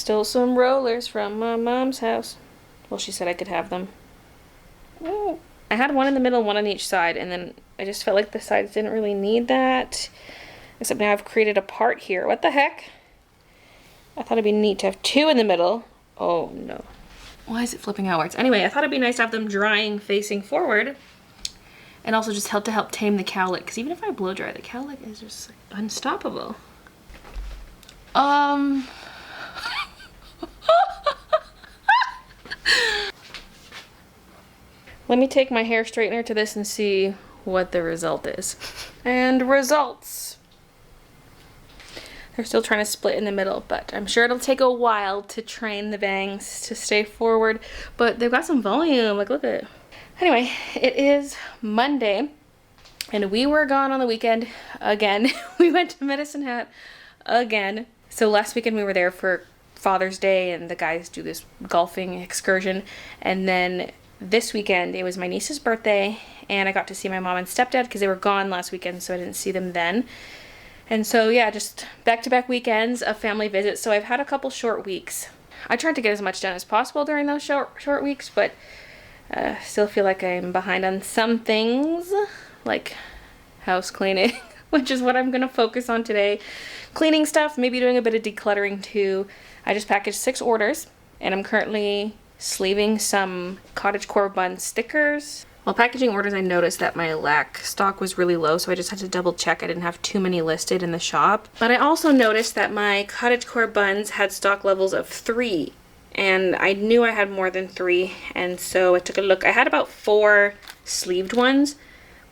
stole some rollers from my mom's house. Well, she said I could have them. Oh. I had one in the middle, one on each side, and then I just felt like the sides didn't really need that. Except now I've created a part here. What the heck? I thought it'd be neat to have two in the middle. Oh no. Why is it flipping outwards? Anyway, I thought it'd be nice to have them drying facing forward. And also just help tame the cowlick. Because even if I blow dry, the cowlick is just like, unstoppable. Let me take my hair straightener to this and see what the result is. And results. They're still trying to split in the middle, but I'm sure it'll take a while to train the bangs to stay forward. But they've got some volume, like look at it. Anyway, it is Monday, and we were gone on the weekend again. We went to Medicine Hat again. So last weekend we were there for Father's Day, and the guys do this golfing excursion. And then this weekend, it was my niece's birthday, and I got to see my mom and stepdad because they were gone last weekend, so I didn't see them then. And so yeah, just back-to-back weekends of family visits. So I've had a couple short weeks. I tried to get as much done as possible during those short weeks, but still feel like I'm behind on some things, like house cleaning, which is what I'm gonna focus on today. Cleaning stuff, maybe doing a bit of decluttering too. I just packaged 6 orders, and I'm currently sleeving some cottagecore bun stickers. While packaging orders, I noticed that my lac stock was really low, so I just had to double check I didn't have too many listed in the shop. But I also noticed that my cottagecore buns had stock levels of 3, and I knew I had more than 3, and so I took a look. I had about 4 sleeved ones,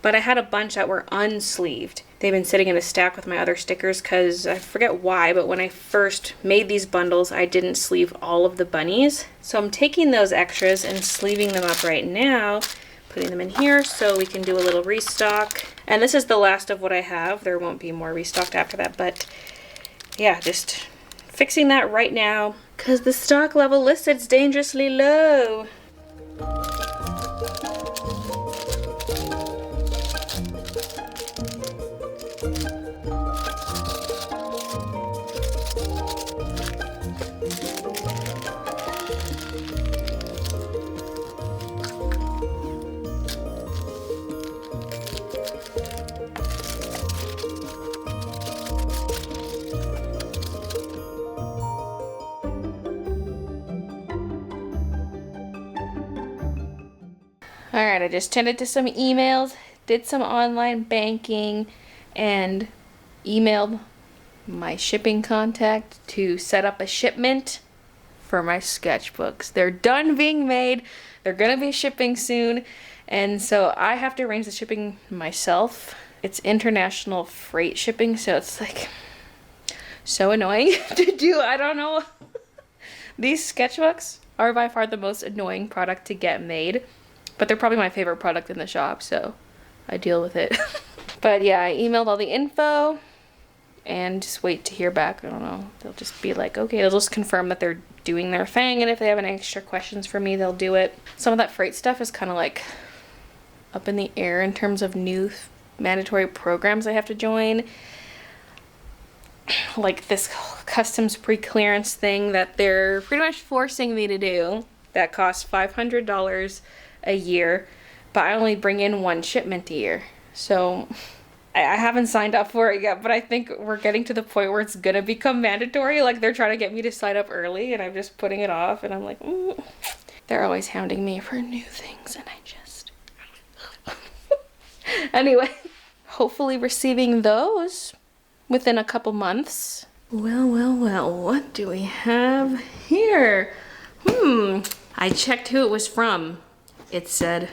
but I had a bunch that were unsleeved. They've been sitting in a stack with my other stickers because I forget why, but when I first made these bundles, I didn't sleeve all of the bunnies. So I'm taking those extras and sleeving them up right now, putting them in here so we can do a little restock. And this is the last of what I have. There won't be more restocked after that, but yeah, just fixing that right now because the stock level listed is dangerously low. Alright, I just tended to some emails, did some online banking, and emailed my shipping contact to set up a shipment for my sketchbooks. They're done being made, they're gonna be shipping soon, and so I have to arrange the shipping myself. It's international freight shipping, so it's like so annoying to do. I don't know. These sketchbooks are by far the most annoying product to get made. But they're probably my favorite product in the shop, so I deal with it. But yeah, I emailed all the info and just wait to hear back. I don't know. They'll just be like, okay, they'll just confirm that they're doing their thing, and if they have any extra questions for me, they'll do it. Some of that freight stuff is kind of like up in the air in terms of new mandatory programs I have to join. Like this customs pre-clearance thing that they're pretty much forcing me to do that costs $500 a year, but I only bring in 1 shipment a year. So I haven't signed up for it yet, but I think we're getting to the point where it's gonna become mandatory. Like they're trying to get me to sign up early, and I'm just putting it off, and I'm like, They're always hounding me for new things, and I just anyway, hopefully receiving those within a couple months. Well, what do we have here? I checked who it was from. It said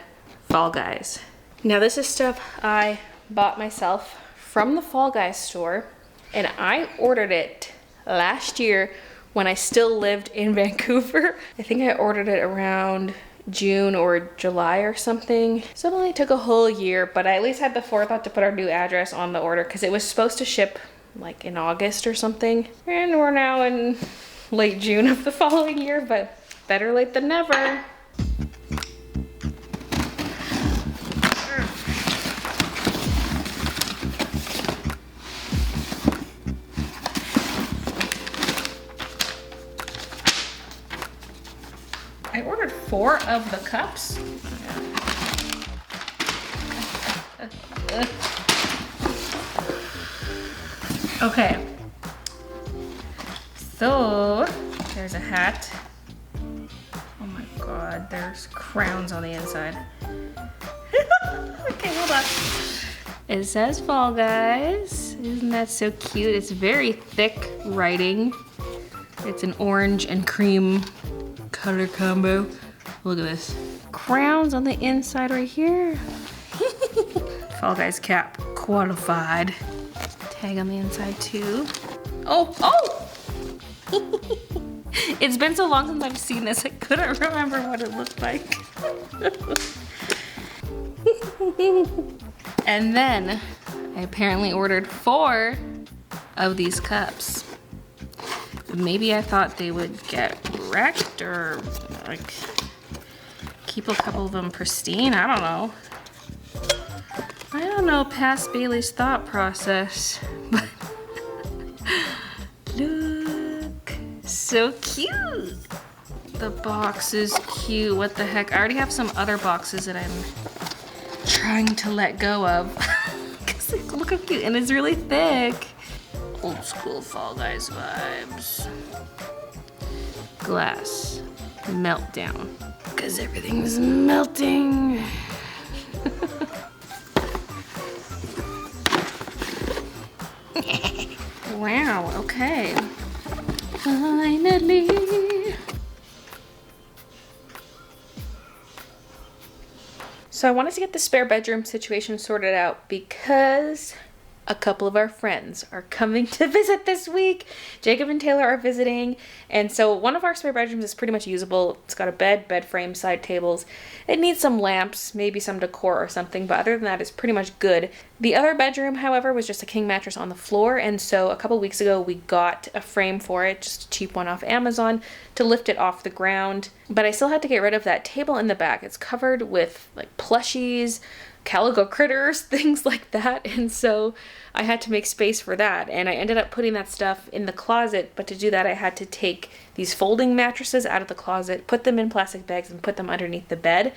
Fall Guys. Now this is stuff I bought myself from the Fall Guys store, and I ordered it last year when I still lived in Vancouver. I think I ordered it around June or July or something. So it only took a whole year, but I at least had the forethought to put our new address on the order because it was supposed to ship like in August or something. And we're now in late June of the following year, but better late than never. 4 of the cups. Okay. So, there's a hat. Oh my god, there's crowns on the inside. Okay, hold on. It says Fall Guys. Isn't that so cute? It's very thick writing. It's an orange and cream color combo. Look at this. Crowns on the inside right here. Fall Guys cap qualified. Tag on the inside too. Oh! It's been so long since I've seen this, I couldn't remember what it looked like. And then I apparently ordered 4 of these cups. Maybe I thought they would get wrecked or like keep a couple of them pristine. I don't know. I don't know past Baylee's thought process, but look, so cute. The box is cute. What the heck? I already have some other boxes that I'm trying to let go of. Cause look how cute, and it's really thick. Old school Fall Guys vibes. Glass meltdown, cause everything's melting. Wow, okay. Finally. So I wanted to get the spare bedroom situation sorted out because a couple of our friends are coming to visit this week. Jacob and Taylor are visiting, and so one of our spare bedrooms is pretty much usable. It's got a bed frame, side tables. It needs some lamps, maybe some decor or something, but other than that, it's pretty much good. The other bedroom, however, was just a king mattress on the floor, and so a couple weeks ago we got a frame for it, just a cheap one off Amazon, to lift it off the ground. But I still had to get rid of that table in the back. It's covered with like plushies, calico critters, things like that, and so I had to make space for that, and I ended up putting that stuff in the closet. But to do that, I had to take these folding mattresses out of the closet, put them in plastic bags, and put them underneath the bed.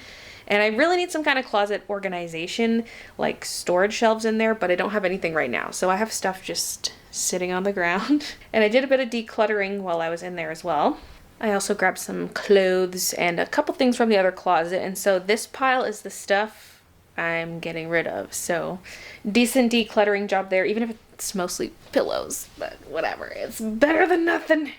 And I really need some kind of closet organization, like storage shelves in there, but I don't have anything right now, so I have stuff just sitting on the ground. And I did a bit of decluttering while I was in there as well. I also grabbed some clothes and a couple things from the other closet, and so this pile is the stuff I'm getting rid of. So decent decluttering job there, even if it's mostly pillows, but whatever, it's better than nothing.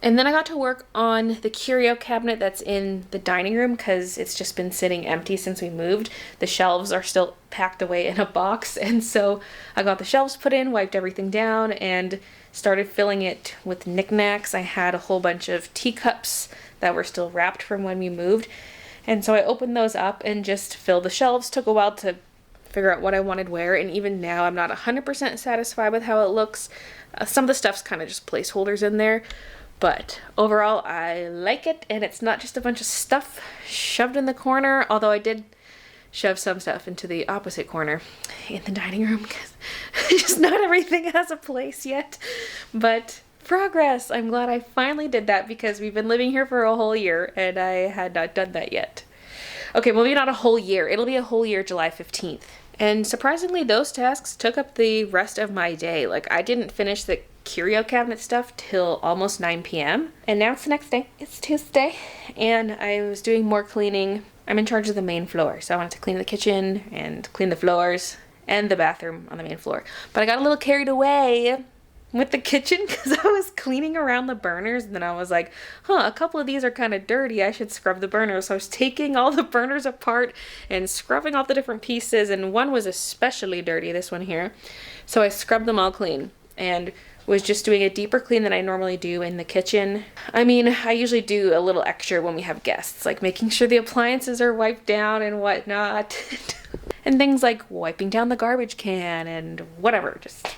And then I got to work on the curio cabinet that's in the dining room because it's just been sitting empty since we moved. The shelves are still packed away in a box, and so I got the shelves put in, wiped everything down, and started filling it with knickknacks. I had a whole bunch of teacups that were still wrapped from when we moved, and so I opened those up and just filled the shelves. Took a while to figure out what I wanted where, and even now I'm not 100% satisfied with how it looks. Some of the stuff's kind of just placeholders in there, but overall I like it, and it's not just a bunch of stuff shoved in the corner, although I did shove some stuff into the opposite corner in the dining room because just not everything has a place yet, but progress. I'm glad I finally did that because we've been living here for a whole year and I had not done that yet. Okay, well, maybe not a whole year. It'll be a whole year July 15th. And surprisingly, those tasks took up the rest of my day. Like, I didn't finish the curio cabinet stuff till almost 9 p.m. And now it's the next day. It's Tuesday. And I was doing more cleaning. I'm in charge of the main floor, so I wanted to clean the kitchen and clean the floors and the bathroom on the main floor. But I got a little carried away with the kitchen because I was cleaning around the burners, and then I was like, a couple of these are kind of dirty. I should scrub the burners. So I was taking all the burners apart and scrubbing off the different pieces, and one was especially dirty, this one here. So I scrubbed them all clean and was just doing a deeper clean than I normally do in the kitchen. I mean, I usually do a little extra when we have guests, like making sure the appliances are wiped down and whatnot. And things like wiping down the garbage can and whatever, just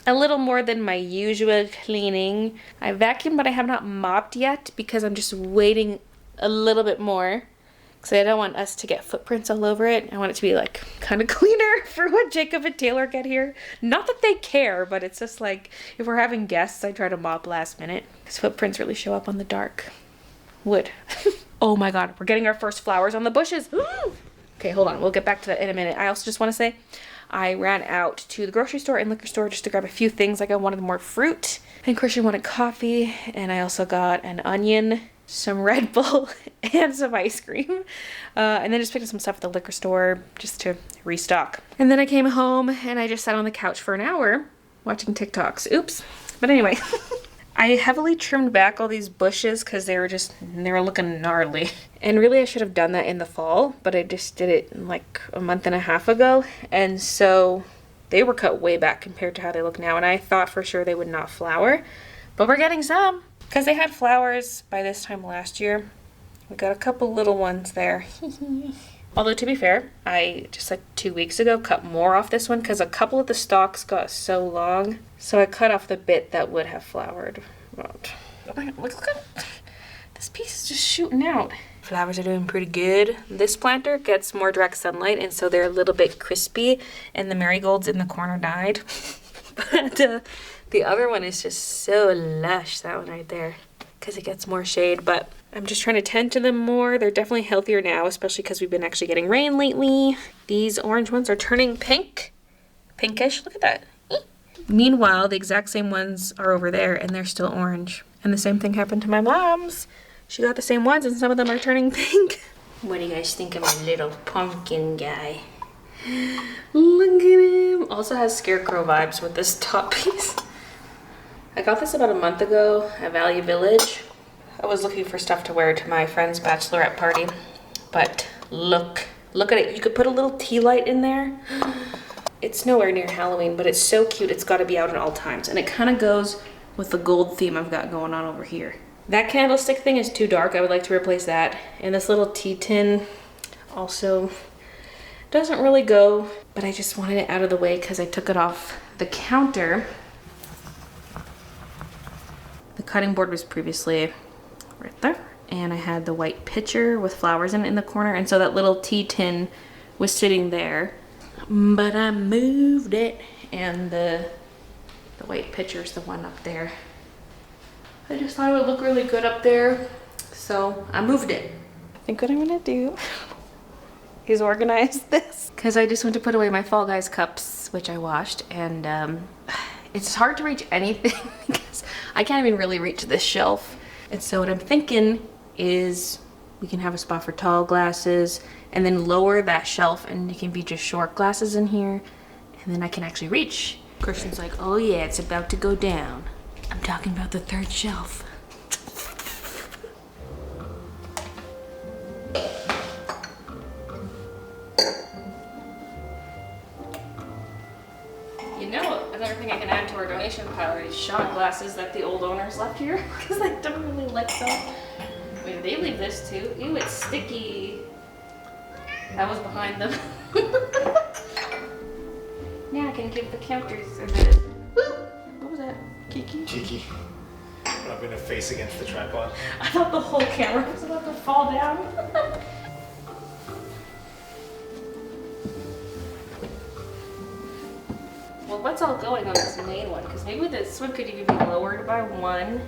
a little more than my usual cleaning. I vacuumed, but I have not mopped yet because I'm just waiting a little bit more because I don't want us to get footprints all over it. I want it to be like kind of cleaner for when Jacob and Taylor get here. Not that they care, but it's just like if we're having guests, I try to mop last minute because footprints really show up on the dark wood. Oh my God, we're getting our first flowers on the bushes. Okay, hold on. We'll get back to that in a minute. I also just want to say I ran out to the grocery store and liquor store just to grab a few things. Like I wanted more fruit and Christian wanted coffee. And I also got an onion, some Red Bull, and some ice cream. And then just picked up some stuff at the liquor store just to restock. And then I came home and I just sat on the couch for an hour watching TikToks. Oops. But anyway, I heavily trimmed back all these bushes because they were looking gnarly. And really I should have done that in the fall, but I just did it like a month and a half ago. And so they were cut way back compared to how they look now. And I thought for sure they would not flower, but we're getting some because they had flowers by this time last year. We got a couple little ones there. Although to be fair, I just like 2 weeks ago cut more off this one because a couple of the stalks got so long. So I cut off the bit that would have flowered. Oh my God, look at this piece is just shooting out. Flowers are doing pretty good. This planter gets more direct sunlight and so they're a little bit crispy and the marigolds in the corner died. But the other one is just so lush, that one right there, because it gets more shade. But I'm just trying to tend to them more. They're definitely healthier now, especially because we've been actually getting rain lately. These orange ones are turning pink. Pinkish, look at that. Meanwhile, the exact same ones are over there and they're still orange. And the same thing happened to my mom's. She got the same ones and some of them are turning pink. What do you guys think of my little pumpkin guy? Look at him. Also has scarecrow vibes with this top piece. I got this about a month ago at Value Village. I was looking for stuff to wear to my friend's bachelorette party. But look at it. You could put a little tea light in there. It's nowhere near Halloween, but it's so cute. It's got to be out at all times. And it kind of goes with the gold theme I've got going on over here. That candlestick thing is too dark. I would like to replace that. And this little tea tin also doesn't really go, but I just wanted it out of the way because I took it off the counter. The cutting board was previously right there. And I had the white pitcher with flowers in it in the corner. And so that little tea tin was sitting there. But I moved it, and the white pitcher's the one up there. I just thought it would look really good up there, so I moved it. I think what I'm gonna do is organize this, because I just went to put away my Fall Guys cups, which I washed, and it's hard to reach anything because I can't even really reach this shelf. And so what I'm thinking is we can have a spot for tall glasses and then lower that shelf and it can be just short glasses in here and then I can actually reach. Christian's like, oh yeah, it's about to go down. I'm talking about the third shelf. You know, another thing I can add to our donation pile are these shot glasses that the old owners left here because I don't really like them. I mean, they leave this too. Ew, it's sticky. That was behind them. Now I can give the counters a bit. What was that? Kiki? Kiki. Rubbing her face against the tripod. I thought the whole camera was about to fall down. Well, what's all going on this main one? Because maybe this one could even be lowered by one.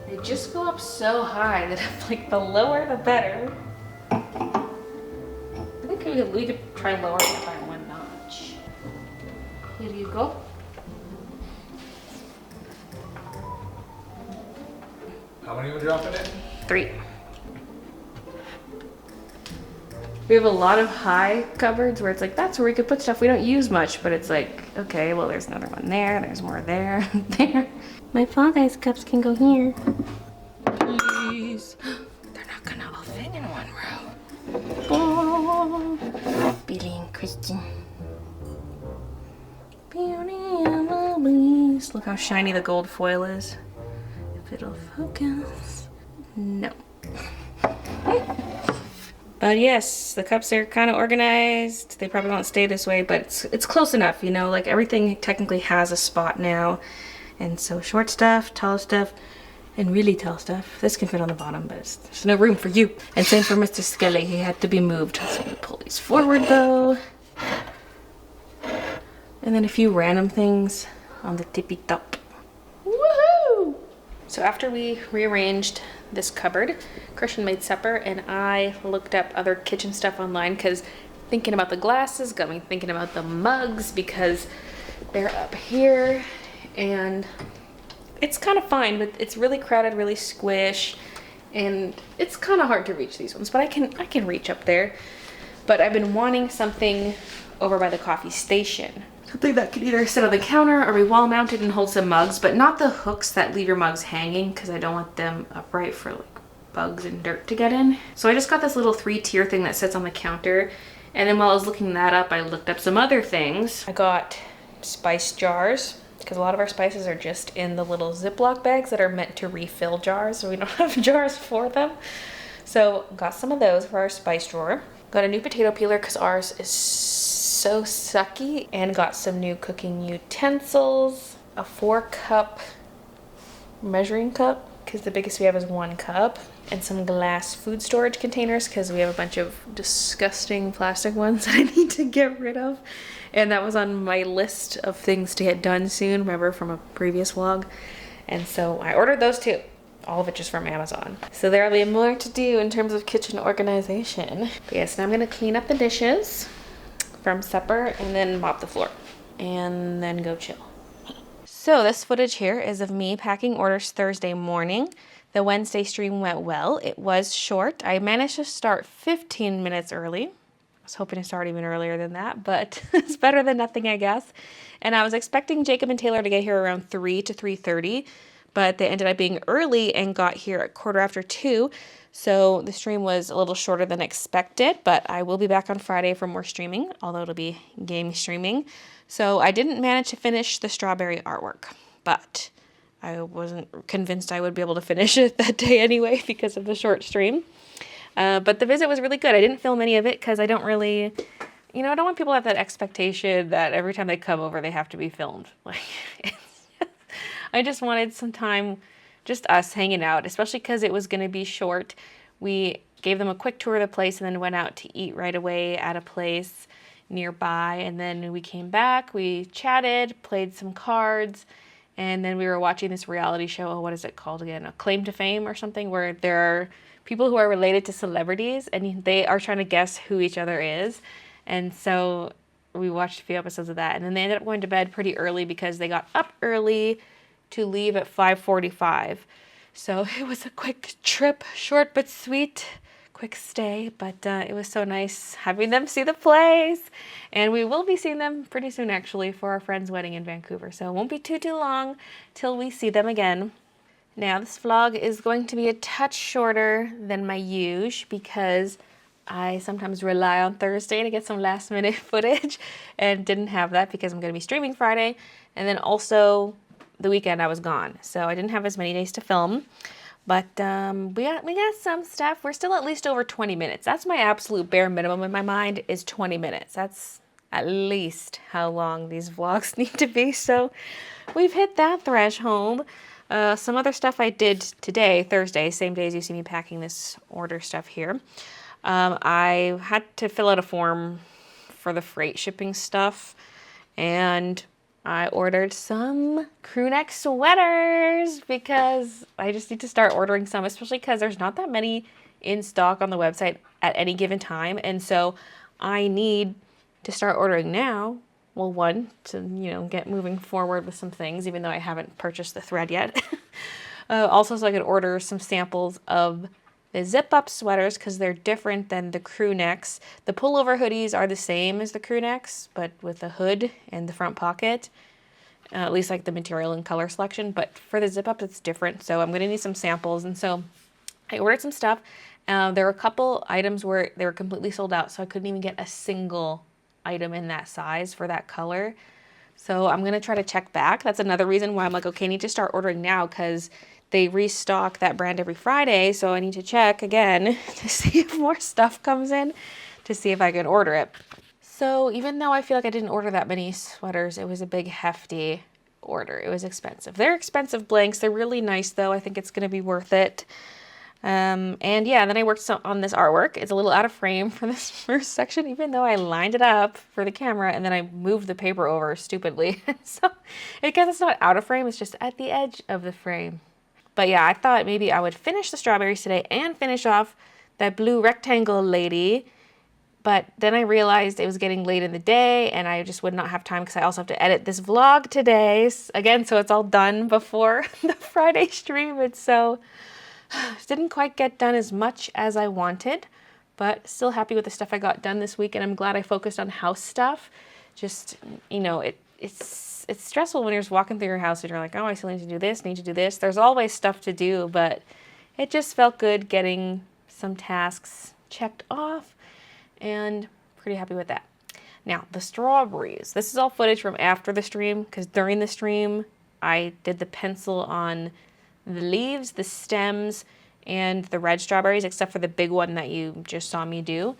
They just go up so high that I'm like, the lower the better. I think we could try lowering it by one notch. Here you go. How many were dropping in? 3. We have a lot of high cupboards where it's like, that's where we could put stuff we don't use much, but it's like, okay, well, there's another one there, there's more there, there. My Fall Guys cups can go here. Please. They're not gonna all fit in one row. Oh, Billy and Christian. Beauty and the Beast. Look how shiny the gold foil is. If it'll focus. No. But yes, the cups are kind of organized. They probably won't stay this way, but it's close enough, you know, like everything technically has a spot now. And so short stuff, tall stuff, and really tall stuff. This can fit on the bottom, but there's no room for you. And same for Mr. Skelly, he had to be moved. So I'm gonna pull these forward though. And then a few random things on the tippy top. Woohoo! So after we rearranged this cupboard, Christian made supper and I looked up other kitchen stuff online because thinking about the glasses got me thinking about the mugs because they're up here and it's kind of fine, but it's really crowded, really squish, and it's kind of hard to reach these ones, but I can reach up there. But I've been wanting something over by the coffee station. Something that could either sit on the counter or be wall mounted and hold some mugs, but not the hooks that leave your mugs hanging because I don't want them upright for like bugs and dirt to get in. So I just got this little 3-tier thing that sits on the counter. And then while I was looking that up, I looked up some other things. I got spice jars because a lot of our spices are just in the little Ziploc bags that are meant to refill jars. So we don't have jars for them. So got some of those for our spice drawer. Got a new potato peeler because ours is so sucky, and got some new cooking utensils, a 4-cup measuring cup because the biggest we have is 1 cup, and some glass food storage containers because we have a bunch of disgusting plastic ones that I need to get rid of, and that was on my list of things to get done soon, remember from a previous vlog, and so I ordered those too. All of it just from Amazon. So there'll be more to do in terms of kitchen organization. But yes, now I'm gonna clean up the dishes from supper and then mop the floor and then go chill. So this footage here is of me packing orders Thursday morning. The Wednesday stream went well. It was short. I managed to start 15 minutes early. I was hoping to start even earlier than that, but it's better than nothing, I guess. And I was expecting Jacob and Taylor to get here around 3 to 3:30, but they ended up being early and got here at 2:15. So the stream was a little shorter than expected, but I will be back on Friday for more streaming, although it'll be game streaming. So I didn't manage to finish the strawberry artwork, but I wasn't convinced I would be able to finish it that day anyway because of the short stream. But the visit was really good. I didn't film any of it because I don't really, I don't want people to have that expectation that every time they come over they have to be filmed. I just wanted some time, just us hanging out, especially because it was going to be short. We gave them a quick tour of the place and then went out to eat right away at a place nearby. And then we came back, we chatted, played some cards, and then we were watching this reality show. Oh, what is it called again? A Claim to Fame or something, where there are people who are related to celebrities and they are trying to guess who each other is. And so we watched a few episodes of that. And then they ended up going to bed pretty early because they got up early to leave at 5:45. So it was a quick trip, short but sweet, quick stay, but it was so nice having them see the place. And we will be seeing them pretty soon actually for our friend's wedding in Vancouver. So it won't be too long till we see them again. Now this vlog is going to be a touch shorter than my usual because I sometimes rely on Thursday to get some last minute footage and didn't have that because I'm going to be streaming Friday. And then also the weekend I was gone, so I didn't have as many days to film, but we got some stuff. We're still at least over 20 minutes. That's my absolute bare minimum in my mind, is 20 minutes. That's at least how long these vlogs need to be, so we've hit that threshold. Some other stuff I did today, Thursday, same day as you see me packing this order stuff here. I had to fill out a form for the freight shipping stuff, and I ordered some crew neck sweaters because I just need to start ordering some, especially because there's not that many in stock on the website at any given time. And so I need to start ordering now. Well, one, to, get moving forward with some things, even though I haven't purchased the thread yet. Also, so I could order some samples of the zip-up sweaters because they're different than the crew necks. The pullover hoodies are the same as the crew necks, but with the hood and the front pocket. At least like the material and color selection. But for the zip-up, it's different. So I'm going to need some samples. And so I ordered some stuff. There were a couple items where they were completely sold out, so I couldn't even get a single item in that size for that color. So I'm going to try to check back. That's another reason why I'm like, okay, I need to start ordering now because they restock that brand every Friday, so I need to check again to see if more stuff comes in to see if I can order it. So even though I feel like I didn't order that many sweaters, it was a big hefty order. It was expensive. They're expensive blanks. They're really nice though. I think it's going to be worth it. And yeah, then I worked on this artwork. It's a little out of frame for this first section, even though I lined it up for the camera and then I moved the paper over stupidly. So I guess it's not out of frame, it's just at the edge of the frame. But yeah, I thought maybe I would finish the strawberries today and finish off that blue rectangle lady. But then I realized it was getting late in the day and I just would not have time because I also have to edit this vlog today. Again, so it's all done before the Friday stream. And so didn't quite get done as much as I wanted, but still happy with the stuff I got done this week. And I'm glad I focused on house stuff. Just, you know, it's stressful when you're just walking through your house and you're like, oh, I still need to do this, need to do this. There's always stuff to do, but it just felt good getting some tasks checked off. And pretty happy with that. Now, the strawberries. This is all footage from after the stream, because during the stream, I did the pencil on the leaves, the stems, and the red strawberries, except for the big one that you just saw me do.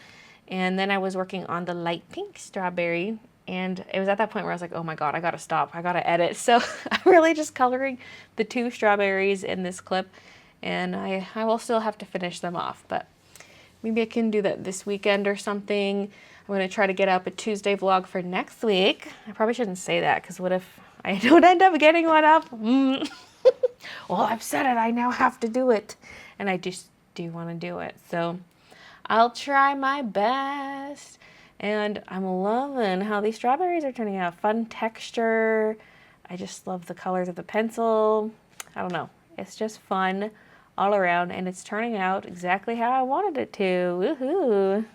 And then I was working on the light pink strawberry, and it was at that point where I was like, oh my god, I gotta stop, I gotta edit. So I'm really just coloring the 2 strawberries in this clip, and I will still have to finish them off, but maybe I can do that this weekend or something. I'm going to try to get up a Tuesday vlog for next week. I probably shouldn't say that, because what if I don't end up getting one up? Well, I've said it. I now have to do it. And I just do want to do it. So I'll try my best. And I'm loving how these strawberries are turning out. Fun texture. I just love the colors of the pencil. I don't know. It's just fun all around, and it's turning out exactly how I wanted it to. Woohoo!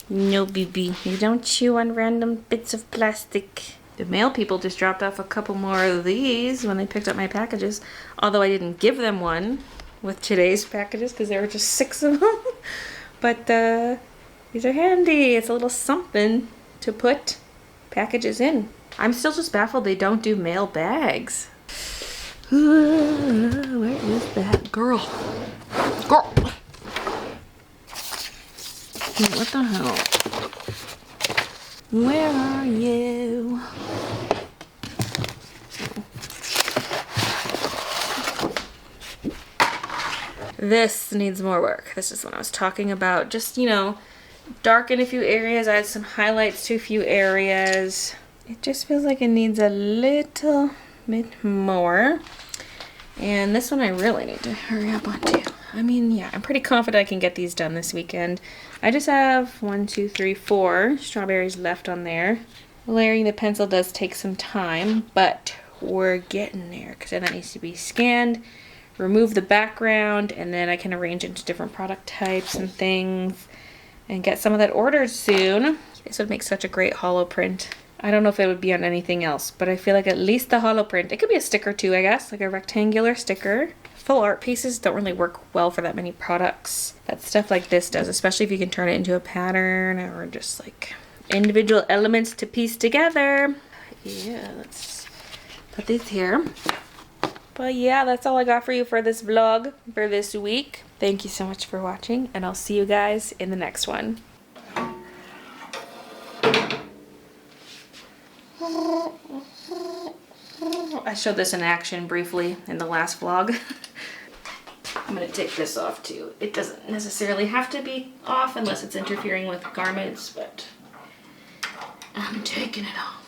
No, BB, you don't chew on random bits of plastic. The mail people just dropped off a couple more of these when they picked up my packages, although I didn't give them one with today's packages because there were just 6 of them. But these are handy. It's a little something to put packages in. I'm still just baffled they don't do mail bags. Where is that girl? Girl! What the hell? Where are you? This needs more work. This is what I was talking about. Just, you know, darken a few areas, add some highlights to a few areas. It just feels like it needs a little bit more. And this one I really need to hurry up on too. I mean, yeah, I'm pretty confident I can get these done this weekend. I just have 4 strawberries left on there. Layering the pencil does take some time, but we're getting there, because then that needs to be scanned, remove the background, and then I can arrange it into different product types and things and get some of that ordered soon. This would make such a great holo print. I don't know if it would be on anything else, but I feel like at least the holo print. It could be a sticker too, I guess, like a rectangular sticker. Full art pieces don't really work well for that many products. But stuff like this does, especially if you can turn it into a pattern or just like individual elements to piece together. Yeah, let's put these here. But yeah, that's all I got for you for this vlog for this week. Thank you so much for watching, and I'll see you guys in the next one. I showed this in action briefly in the last vlog. I'm going to take this off too. It doesn't necessarily have to be off unless it's interfering with garments, but I'm taking it off.